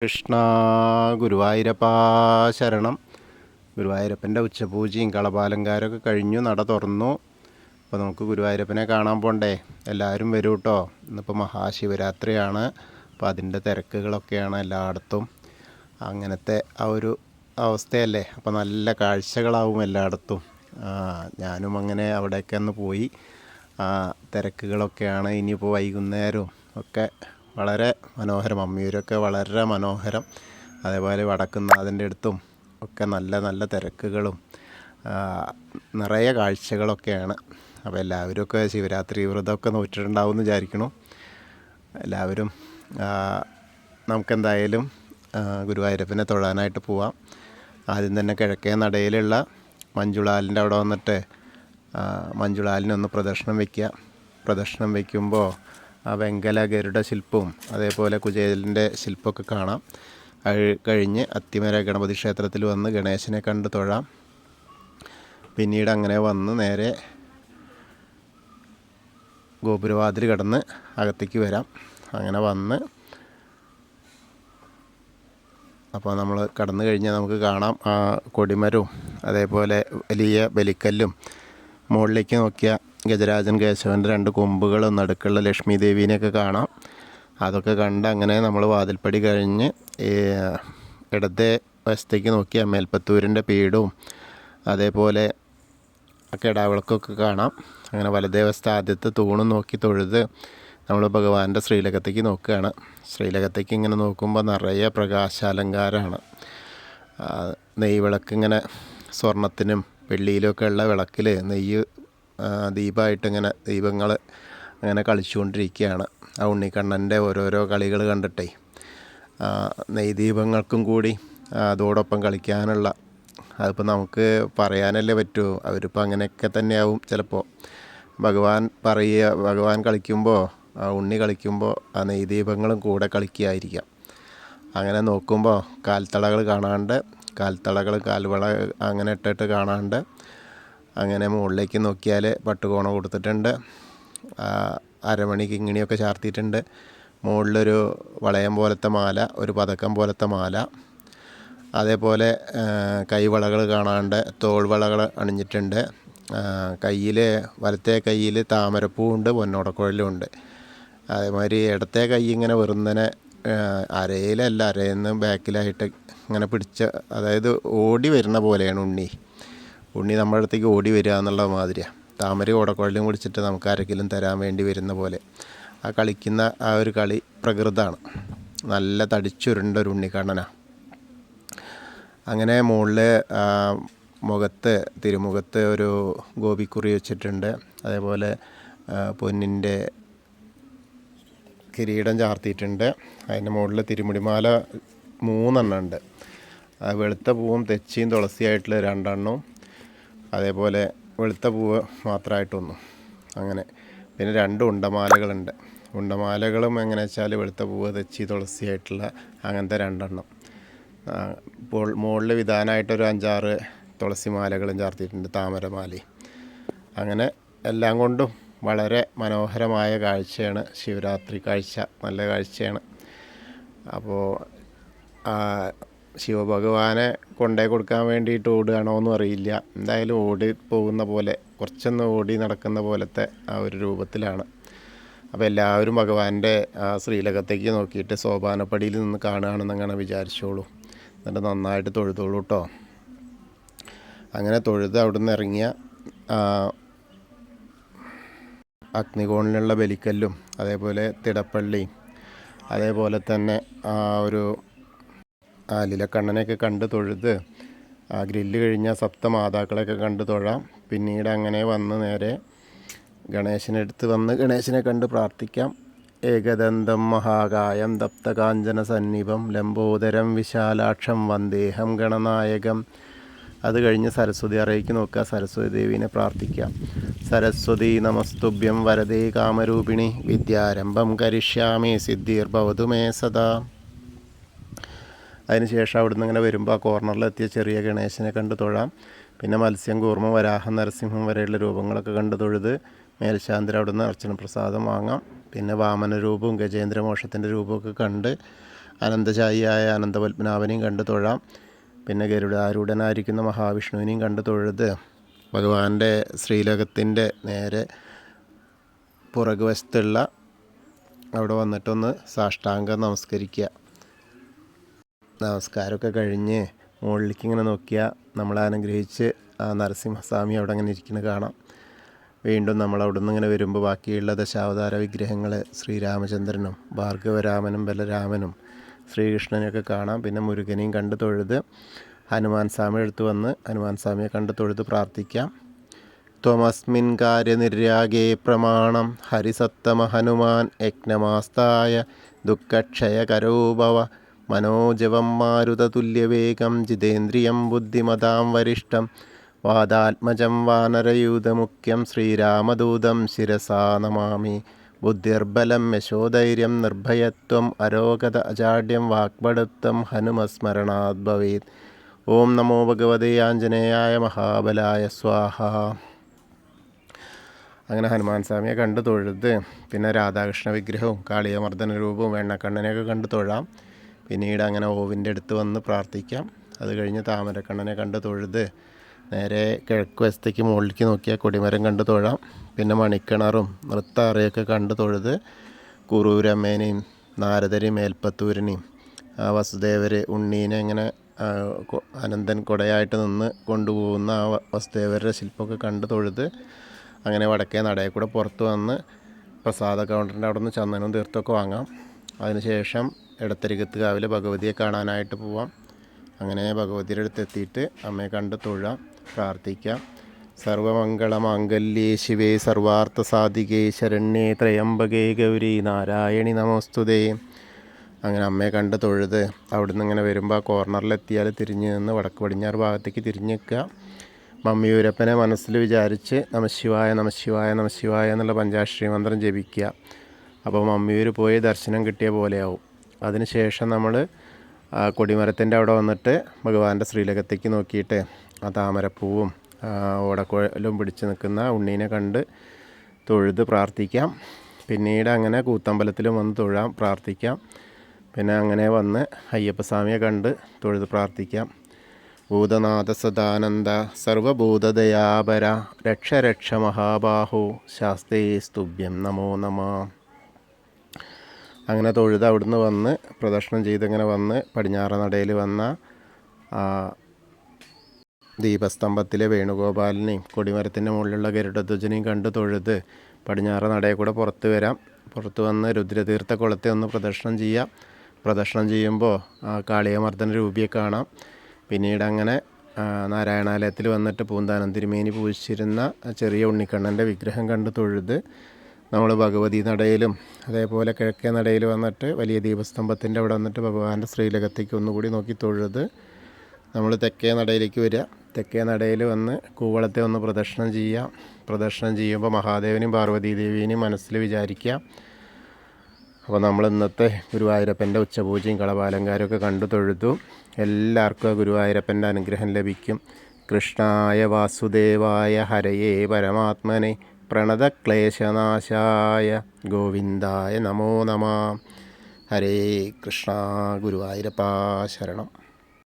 കൃഷ്ണ ഗുരുവായൂരപ്പാ ശരണം. ഗുരുവായൂരപ്പൻ്റെ ഉച്ചപൂജയും കളഭാലങ്കാരമൊക്കെ കഴിഞ്ഞു, നട തുറന്നു. അപ്പോൾ നമുക്ക് ഗുരുവായൂരപ്പനെ കാണാൻ പോണ്ടേ? എല്ലാവരും വരൂ കേട്ടോ. ഇന്നിപ്പോൾ മഹാശിവരാത്രിയാണ്. അപ്പോൾ അതിൻ്റെ തിരക്കുകളൊക്കെയാണ് എല്ലായിടത്തും. അങ്ങനത്തെ ആ ഒരു അവസ്ഥയല്ലേ. അപ്പോൾ നല്ല കാഴ്ചകളാവും എല്ലായിടത്തും. ഞാനും അങ്ങനെ അവിടെയൊക്കെ ഒന്ന് പോയി. തിരക്കുകളൊക്കെയാണ്. ഇനിയിപ്പോൾ വൈകുന്നേരവും ഒക്കെ വളരെ മനോഹരം. അമ്മിയൂരൊക്കെ വളരെ മനോഹരം. അതേപോലെ വടക്കുന്നാഥൻ്റെ അടുത്തും ഒക്കെ നല്ല നല്ല തിരക്കുകളും നിറയെ കാഴ്ചകളൊക്കെയാണ്. അപ്പോൾ എല്ലാവരുമൊക്കെ ശിവരാത്രി വ്രതമൊക്കെ നോറ്റിട്ടുണ്ടാവും എന്ന് വിചാരിക്കണം. എല്ലാവരും നമുക്കെന്തായാലും ഗുരുവായൂരപ്പനെ തൊഴാനായിട്ട് പോവാം. ആദ്യം തന്നെ കിഴക്കേ നടയിലുള്ള മഞ്ജുളാലിൻ്റെ അവിടെ വന്നിട്ട് മഞ്ജുളാലിനൊന്ന് പ്രദക്ഷിണം വയ്ക്കുക. പ്രദക്ഷിണം വയ്ക്കുമ്പോൾ ആ വെങ്കല ഗരുഡ ശില്പവും അതേപോലെ കുചേലൻ്റെ ശില്പമൊക്കെ കാണാം. അത് കഴിഞ്ഞ് അത്തിമര ഗണപതി ക്ഷേത്രത്തിൽ വന്ന് ഗണേശനെ കണ്ട് തൊഴാം. പിന്നീട് അങ്ങനെ വന്ന് നേരെ ഗോപുരവാതിൽ കടന്ന് അകത്തേക്ക് വരാം. അങ്ങനെ വന്ന് അപ്പോൾ നമ്മൾ കടന്നു കഴിഞ്ഞാൽ നമുക്ക് കാണാം ആ കൊടിമരവും അതേപോലെ വലിയ ബലിക്കല്ലും മുകളിലേക്ക് നോക്കിയാൽ ഗജരാജൻ കേശവൻ്റെ 2 കൊമ്പുകളും നടുക്കുള്ള ലക്ഷ്മി ദേവീനെയൊക്കെ കാണാം. അതൊക്കെ കണ്ട് അങ്ങനെ നമ്മൾ വാതിൽപ്പടി കഴിഞ്ഞ് ഇടത്തെ വശത്തേക്ക് നോക്കിയാൽ മേൽപ്പത്തൂരിൻ്റെ പീഠവും അതേപോലെ കിടാവിളക്കൊക്കെ കാണാം. അങ്ങനെ വലതേ വശത്ത് ആദ്യത്തെ തൂണും നോക്കി തൊഴുത് നമ്മൾ ഭഗവാന്റെ ശ്രീലകത്തേക്ക് നോക്കുകയാണ്. ശ്രീലകത്തേക്ക് ഇങ്ങനെ നോക്കുമ്പോൾ നിറയെ പ്രകാശാലങ്കാരമാണ്. നെയ്യ് ഇങ്ങനെ സ്വർണത്തിനും വെള്ളിയിലൊക്കെ ഉള്ള വിളക്കിൽ നെയ്യ് ദീപമായിട്ടിങ്ങനെ ദീപങ്ങൾ അങ്ങനെ കളിച്ചുകൊണ്ടിരിക്കുകയാണ്. ആ ഉണ്ണിക്കണ്ണൻ്റെ ഓരോരോ കളികൾ കണ്ടിട്ടേ നെയ്ദീപങ്ങൾക്കും കൂടി അതോടൊപ്പം കളിക്കാനുള്ള അതിപ്പോൾ നമുക്ക് പറയാനല്ലേ പറ്റൂ. അവരിപ്പോൾ അങ്ങനെയൊക്കെ തന്നെയാവും ചിലപ്പോൾ. ഭഗവാൻ കളിക്കുമ്പോൾ ഉണ്ണി കളിക്കുമ്പോൾ ആ നെയ്ദീപങ്ങളും കൂടെ കളിക്കുകയായിരിക്കാം. അങ്ങനെ നോക്കുമ്പോൾ കാൽത്തളകൾ കാണാണ്ട്, കാൽവള അങ്ങനെ ഇട്ടിട്ട് കാണാണ്ട് അങ്ങനെ മുകളിലേക്ക് നോക്കിയാൽ പട്ടുകോണ കൊടുത്തിട്ടുണ്ട്. അരമണി കിങ്ങിണിയൊക്കെ ചാർത്തിയിട്ടുണ്ട്. മുകളിലൊരു വളയം പോലത്തെ മാല, ഒരു പതക്കം പോലത്തെ മാല, അതേപോലെ കൈവളകൾ കാണാണ്ട് തോൾവളകൾ അണിഞ്ഞിട്ടുണ്ട്. വലത്തെ കയ്യിൽ താമരപ്പൂവുണ്ട്, പൊന്നോടക്കുഴലുണ്ട്. അതേമാതിരി ഇടത്തെ കൈ ഇങ്ങനെ വെറുന്നനെ അരയിലല്ല, അരയിൽ നിന്ന് ബാക്കിലായിട്ട് ഇങ്ങനെ പിടിച്ച്, അതായത് ഓടി വരുന്ന പോലെയാണ് ഉണ്ണി നമ്മുടെ അടുത്തേക്ക് ഓടി വരിക എന്നുള്ള മാതിരിയാണ്. താമര ഓടക്കുഴലും പിടിച്ചിട്ട് നമുക്ക് ആരെങ്കിലും തരാൻ വേണ്ടി വരുന്ന പോലെ ആ കളിക്കുന്ന ആ ഒരു കളി പ്രകൃതമാണ്. നല്ല തടിച്ചുരുണ്ട ഒരു ഉണ്ണിക്കണ്ണനാണ്. അങ്ങനെ മുകളിൽ തിരുമുഖത്ത് ഒരു ഗോപിക്കുറി വെച്ചിട്ടുണ്ട്. അതേപോലെ പൊന്നിൻ്റെ കിരീടം ചാർത്തിയിട്ടുണ്ട്. അതിൻ്റെ മുകളിൽ തിരുമുടിമാല 3 എണ്ണം ഉണ്ട്. വെളുത്ത പൂവും തെച്ചിയും തുളസിയായിട്ടുള്ള 2 എണ്ണവും, അതേപോലെ വെളുത്ത പൂവ് മാത്രമായിട്ടൊന്നും. അങ്ങനെ പിന്നെ 2 ഉണ്ടമാലകളുണ്ട്. ഉണ്ടമാലകളും എങ്ങനെ വെച്ചാൽ വെളുത്ത പൂവ് തെച്ചി തുളസിയായിട്ടുള്ള അങ്ങനത്തെ 2 എണ്ണം. ഇപ്പോൾ മുകളിൽ വിധാനമായിട്ടൊരു 5-6 തുളസി മാലകളും ചാർത്തിയിട്ടുണ്ട്, താമരമാലയും. അങ്ങനെ എല്ലാം കൊണ്ടും വളരെ മനോഹരമായ കാഴ്ചയാണ് ശിവരാത്രി കാഴ്ച. നല്ല കാഴ്ചയാണ്. അപ്പോൾ ശിവഭഗവാനെ കൊണ്ടേ കൊടുക്കാൻ വേണ്ടിയിട്ട് ഓടുകയാണോ എന്നും അറിയില്ല. എന്തായാലും ഓടി പോകുന്ന പോലെ, കുറച്ചൊന്ന് ഓടി നടക്കുന്ന പോലത്തെ ആ ഒരു രൂപത്തിലാണ്. അപ്പോൾ എല്ലാവരും ഭഗവാന്റെ ശ്രീലകത്തേക്ക് നോക്കിയിട്ട് സോപാനപ്പടിയിൽ നിന്ന് കാണുകയാണെന്നങ്ങനെ വിചാരിച്ചോളൂ. എന്നിട്ട് നന്നായിട്ട് തൊഴുതോളൂ കേട്ടോ. അങ്ങനെ തൊഴുത് അവിടെ നിന്ന് ഇറങ്ങിയ അഗ്നികോണിലുള്ള ബലിക്കല്ലും അതേപോലെ തിടപ്പള്ളിയും അതേപോലെ തന്നെ ഒരു ലീലക്കണ്ണനെയൊക്കെ കണ്ട് തൊഴുത് ഗ്രില്ല് കഴിഞ്ഞ സപ്തമാതാക്കളെയൊക്കെ കണ്ട് തൊഴാം. പിന്നീട് അങ്ങനെ വന്ന് നേരെ ഗണേശനെ കണ്ട് പ്രാർത്ഥിക്കാം. ഏകദന്തം മഹാകായം തപ്തകാഞ്ചന സന്നിഭം ലംബോദരം വിശാലാക്ഷം വന്ദേഹം ഗണനായകം. അത് കഴിഞ്ഞ് സരസ്വതി അറയ്ക്ക് നോക്കുക, സരസ്വതി ദേവീനെ പ്രാർത്ഥിക്കാം. സരസ്വതി നമസ്തുഭ്യം വരദേ കാമരൂപിണി വിദ്യാരംഭം കരിഷ്യാമി സിദ്ധിർഭവതു മേ സദാ. അതിനുശേഷം അവിടുന്ന് ഇങ്ങനെ വരുമ്പോൾ ആ കോർണറിലെത്തിയ ചെറിയ ഗണേശനെ കണ്ട് തൊഴാം. പിന്നെ മത്സ്യം, കൂർമ്മ, വരാഹം, നരസിംഹം വരെയുള്ള രൂപങ്ങളൊക്കെ കണ്ട് തൊഴുത് മേൽശാന്തിൽ അവിടുന്ന് അർച്ചന പ്രസാദം വാങ്ങാം. പിന്നെ വാമന രൂപവും ഗജേന്ദ്രമോക്ഷത്തിൻ്റെ രൂപമൊക്കെ കണ്ട് അനന്തശായിയായ അനന്തപത്മനാഭനെയും കണ്ട് തൊഴാം. പിന്നെ ഗരുഡാരൂഢനായിരിക്കുന്ന മഹാവിഷ്ണുവിനെയും കണ്ട് തൊഴുത് ഭഗവാന്റെ ശ്രീലകത്തിൻ്റെ നേരെ പുറകുവശത്തുള്ള അവിടെ വന്നിട്ടൊന്ന് സാഷ്ടാംഗം നമസ്കരിക്കുക. നമസ്കാരമൊക്കെ കഴിഞ്ഞ് മുകളിലേക്ക് ഇങ്ങനെ നോക്കിയാൽ നമ്മളെ അനുഗ്രഹിച്ച് ആ നരസിംഹസ്വാമി അവിടെ ഇങ്ങനെ ഇരിക്കുന്നത് കാണാം. വീണ്ടും നമ്മൾ അവിടെ നിന്ന് ഇങ്ങനെ വരുമ്പോൾ ബാക്കിയുള്ള ദശാവതാര വിഗ്രഹങ്ങൾ ശ്രീരാമചന്ദ്രനും ഭാർഗവരാമനും ബലരാമനും ശ്രീകൃഷ്ണനെയൊക്കെ കാണാം. പിന്നെ മുരുകനെയും കണ്ട് തൊഴുത് ഹനുമാൻ സ്വാമി എടുത്ത് വന്ന് ഹനുമാൻ സ്വാമിയെ കണ്ട് തൊഴുത് പ്രാർത്ഥിക്കാം. ത്വമസ്മിൻ കാര്യനിര്യാഗേ പ്രമാണം ഹരിസത്തമ ഹനുമാൻ യജ്ഞമാസ്തായ ദുഃഖക്ഷയകരോ ഭവ മനോജവം മാരുതതുല്യവേഗം ജിതേന്ദ്രിയം ബുദ്ധിമതാം വരിഷ്ഠം വാദാത്മജം വാനരയൂഥമുഖ്യം ശ്രീരാമദൂതം ശിരസാ നമാമി. ബുദ്ധിർബലം യശോധൈര്യം നിർഭയത്വം അരോഗത അജാഡ്യം വാക്പടുത്വം ഹനുമസ്മരണാത് ഭവേത്. ഓം നമോ ഭഗവതേ ആഞ്ജനേയായ മഹാബലായ സ്വാഹ. അങ്ങനെ ഹനുമാൻ സ്വാമിയെ കണ്ട് തൊഴുത് പിന്നെ രാധാകൃഷ്ണ വിഗ്രഹവും കാളിയമർദ്ദന രൂപവും എണ്ണക്കണ്ണനെയൊക്കെ കണ്ട് തൊഴാം. പിന്നീട് അങ്ങനെ ഓവിൻ്റെ അടുത്ത് വന്ന് പ്രാർത്ഥിക്കാം. അത് കഴിഞ്ഞ് താമരക്കണ്ണനെ കണ്ട് തൊഴുത് നേരെ കിഴക്ക് വശത്തേക്ക് മുകളിലേക്ക് നോക്കിയാൽ കൊടിമരം കണ്ട് തൊഴാം. പിന്നെ മണിക്കിണറും നൃത്താറയൊക്കെ കണ്ട് തൊഴുത് കുറൂരമ്മേനെയും നാരദരെയും മേൽപ്പത്തൂരിനെയും വസുദേവർ ഉണ്ണീനെ ഇങ്ങനെ അനന്തൻ കൊടയായിട്ട് നിന്ന് കൊണ്ടുപോകുന്ന ആ വസുദേവരുടെ ശില്പമൊക്കെ കണ്ട് തൊഴുത് അങ്ങനെ വടക്കേ നടയിൽ കൂടെ പുറത്ത് വന്ന് പ്രസാദ കൗണ്ടറിൻ്റെ അവിടെ നിന്ന് ചന്ദനവും തീർത്ഥമൊക്കെ വാങ്ങാം. അതിനുശേഷം ഇടത്തരികത്ത് കാവിലെ ഭഗവതിയെ കാണാനായിട്ട് പോവാം. അങ്ങനെ ഭഗവതിയുടെ അടുത്ത് എത്തിയിട്ട് അമ്മയെ കണ്ട് തൊഴാം, പ്രാർത്ഥിക്കാം. സർവമംഗളമാംഗല്യേ ശിവേ സർവാർത്ഥസാധികേ ശരണ്യേ ത്രയംബകേ ഗൗരി നാരായണി നമോസ്തുതേ. അങ്ങനെ അമ്മയെ കണ്ട് തൊഴുത് അവിടുന്ന് ഇങ്ങനെ വരുമ്പോൾ ആ കോർണറിലെത്തിയാൽ തിരിഞ്ഞ് നിന്ന് വടക്ക് പടിഞ്ഞാറ് ഭാഗത്തേക്ക് തിരിഞ്ഞ് നിൽക്കുക. മമ്മിയൂരപ്പനെ മനസ്സിൽ വിചാരിച്ച് നമശിവായ നമശിവായ നമശിവായ എന്നുള്ള പഞ്ചാക്ഷരി മന്ത്രം ജപിക്കുക. അപ്പോൾ മമ്മിയൂർ പോയി ദർശനം കിട്ടിയ പോലെയാവും. അതിനുശേഷം നമ്മൾ കൊടിമരത്തിൻ്റെ അവിടെ വന്നിട്ട് ഭഗവാന്റെ ശ്രീലകത്തേക്ക് നോക്കിയിട്ട് ആ താമരപ്പൂവും ഓടക്കുഴലും പിടിച്ച് നിൽക്കുന്ന ഉണ്ണീനെ കണ്ട് തൊഴുത് പ്രാർത്ഥിക്കാം. പിന്നീട് അങ്ങനെ കൂത്തമ്പലത്തിലും വന്ന് തൊഴാം, പ്രാർത്ഥിക്കാം. പിന്നെ അങ്ങനെ വന്ന് അയ്യപ്പസ്വാമിയെ കണ്ട് തൊഴുത് പ്രാർത്ഥിക്കാം. ഭൂതനാഥ സദാനന്ദ സർവഭൂതദയാപര രക്ഷ രക്ഷ മഹാബാഹു ശാസ്തേ സ്തുഭ്യം നമോ നമ. അങ്ങനെ തൊഴുത് അവിടുന്ന് വന്ന് പ്രദക്ഷിണം ചെയ്തിങ്ങനെ വന്ന് പടിഞ്ഞാറ് നടയിൽ വന്ന ദീപസ്തംഭത്തിലെ വേണുഗോപാലിനെയും കൊടിമരത്തിൻ്റെ മുകളിലുള്ള ഗരുഡധ്വജനെയും കണ്ട് തൊഴുത് പടിഞ്ഞാറ് നടയിൽ കൂടെ പുറത്ത് വരാം. പുറത്ത് വന്ന് രുദ്രതീർത്ഥ കുളത്തെ ഒന്ന് പ്രദക്ഷിണം ചെയ്യാം. പ്രദക്ഷിണം ചെയ്യുമ്പോൾ കാളിയമർദ്ദന രൂപിയെ കാണാം. പിന്നീട് അങ്ങനെ നാരായണാലയത്തിൽ വന്നിട്ട് പൂന്താനം തിരുമേനി പൂജിച്ചിരുന്ന ചെറിയ ഉണ്ണിക്കണ്ണൻ്റെ വിഗ്രഹം കണ്ട് തൊഴുത് നമ്മൾ ഭഗവതി നടയിലും അതേപോലെ കിഴക്കേ നടയിൽ വന്നിട്ട് വലിയ ദീപസ്തംഭത്തിൻ്റെ അവിടെ വന്നിട്ട് ഭഗവാന്റെ ശ്രീലകത്തേക്ക് ഒന്നുകൂടി നോക്കി തൊഴുത് നമ്മൾ തെക്കേ നടയിലേക്ക് വരിക. തെക്കേ നടയിൽ വന്ന് കൂവളത്തെ ഒന്ന് പ്രദക്ഷിണം ചെയ്യുക. പ്രദക്ഷിണം ചെയ്യുമ്പോൾ മഹാദേവനെയും പാർവതീദേവിയെയും മനസ്സിൽ വിചാരിക്കുക. അപ്പോൾ നമ്മൾ ഇന്നത്തെ ഗുരുവായൂരപ്പൻ്റെ ഉച്ചപൂജയും കളഭാലങ്കാരമൊക്കെ കണ്ടു തൊഴുതു. എല്ലാവർക്കും ആ ഗുരുവായൂരപ്പൻ്റെ അനുഗ്രഹം ലഭിക്കും. കൃഷ്ണായ വാസുദേവായ ഹരയേ പരമാത്മനെ പ്രണതക്ലേശനാശായ ഗോവിന്ദായ നമോ നമ. ഹരേ കൃഷ്ണ. ഗുരുവായൂരപ്പ ശരണം.